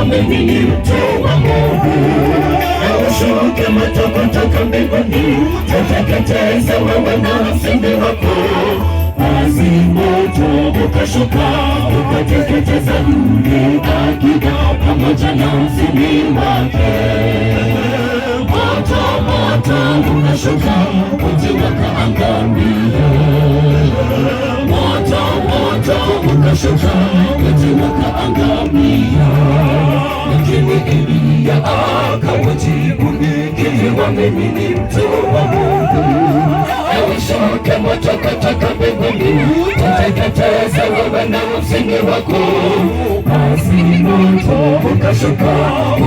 mimi ni mtu wa Mungu, na ushuke moto kutoka mbinguni, tateketeza wewe na msingi wako. Basi moto ukashuka ukateketeza yule akida pamoja na msingi wake. Moto ukashuka mji wakaangamia. Moto ukashuka mji wakaangamia. Lakini Eliya akawajibu, ikiwa mimi ni mtu wa Mungu, ushuke moto kutoka mbinguni, tateketeza wewe na msingi wako. Basi moto ukashuka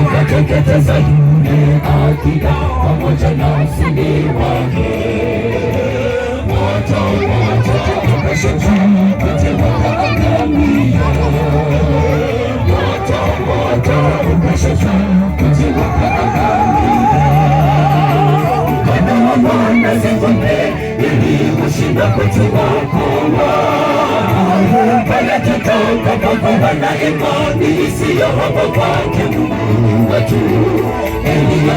ukateketeza yule akida pamoja na msingi wake. Moto ukashuka mji wakaangamia. Moto ukashuka mji wakaangamia. Mkono wa Bwana zivunde ili kushinda kutuokoa. Pale tutakapokuwa na imani isiyo hapo kwake Mungu wetu. Eliya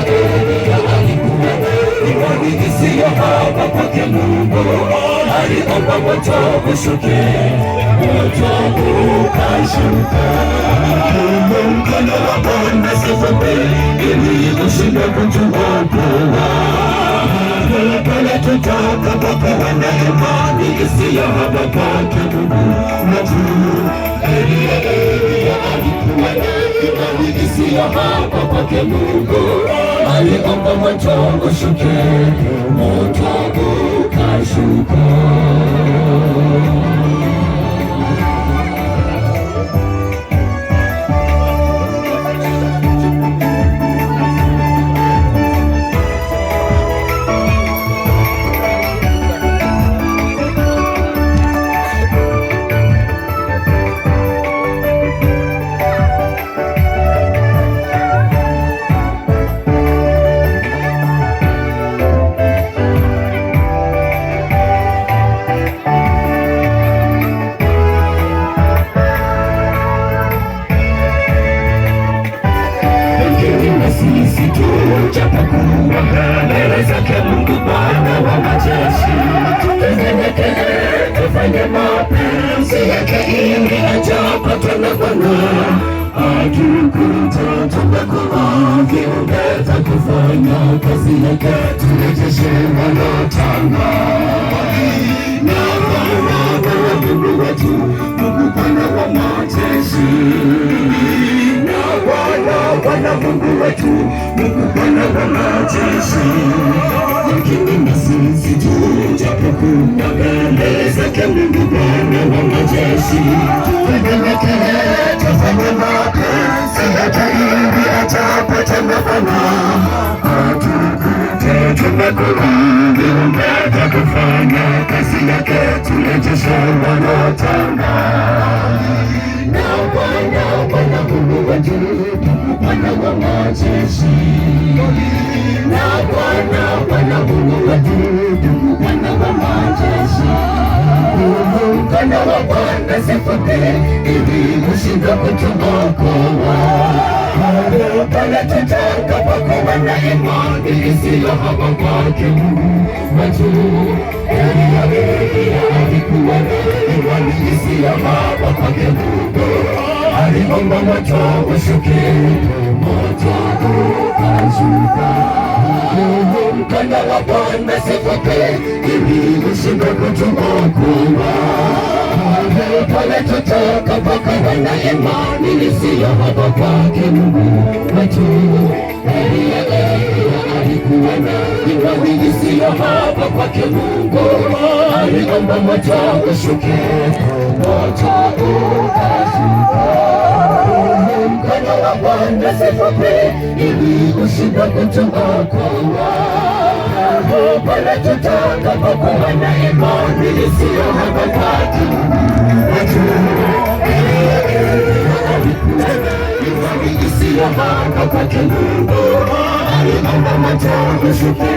alikuwa na imani isiyo hapo kwake Mungu. Aliomba moto ushuke, moto ukashuka. Mkono wa Bwana zivunde ili kushinda kutuokoa. Pale tutakapokuwa na imani isiyo haba kwake Mungu wetu. Eliya alikuwa na imani isiyo haba kwake Mungu. Aliomba moto ushuke, moto ukashuka. Japokuwa mbele zake Mungu Bwana wa majeshi, tunyenyekee tufanye mapenzi yake ili ajapatwe na Bwana. Akikuja tumekuwa viumbe vya kufanya kazi yake, turejeshe waliotanga. Na Bwana Mungu wetu, Mungu Bwana wa majeshi, Bwana Mungu wetu, Mungu Bwana wa majeshi. Lakini na sisi tujapokuwa mbele zake Mungu Bwana wa majeshi, tunyenyekee tufanye mapenzi yake ili ajapate na Bwana. Atukute tumekuwa viumbe vya kufanya kazi yake, turejeshe waliotanga. Na Bwana Mungu wetu, Bwana wa majeshi, na Bwana Mungu wetu, Bwana wa majeshi. Mkono wa Bwana zivunde ili kushinda kutuokoa. Pale tutakapokuwa na imani isiyo haba kwake Mungu wetu. Eliya alikuwa na imani isiyo haba kwake Mungu. Aliomba moto ushuke, moto ukashuka. Mkono wa Bwana zivunde ili kushinda kutuokoa. Pale tutakapokuwa na imani isiyo haba kwake Mungu wetu. Eliya alikuwa na imani isiyo haba kwake Mungu. Aliomba moto ushuke, moto ukashuka. Mkono wa Bwana zivunde ili kushinda kutuokoa. Pale tutakapokuwa na imani isiyo haba kwake Mungu wetu. Alikuwa na imani isiyo haba kwake Mungu. Aliomba moto ushuke,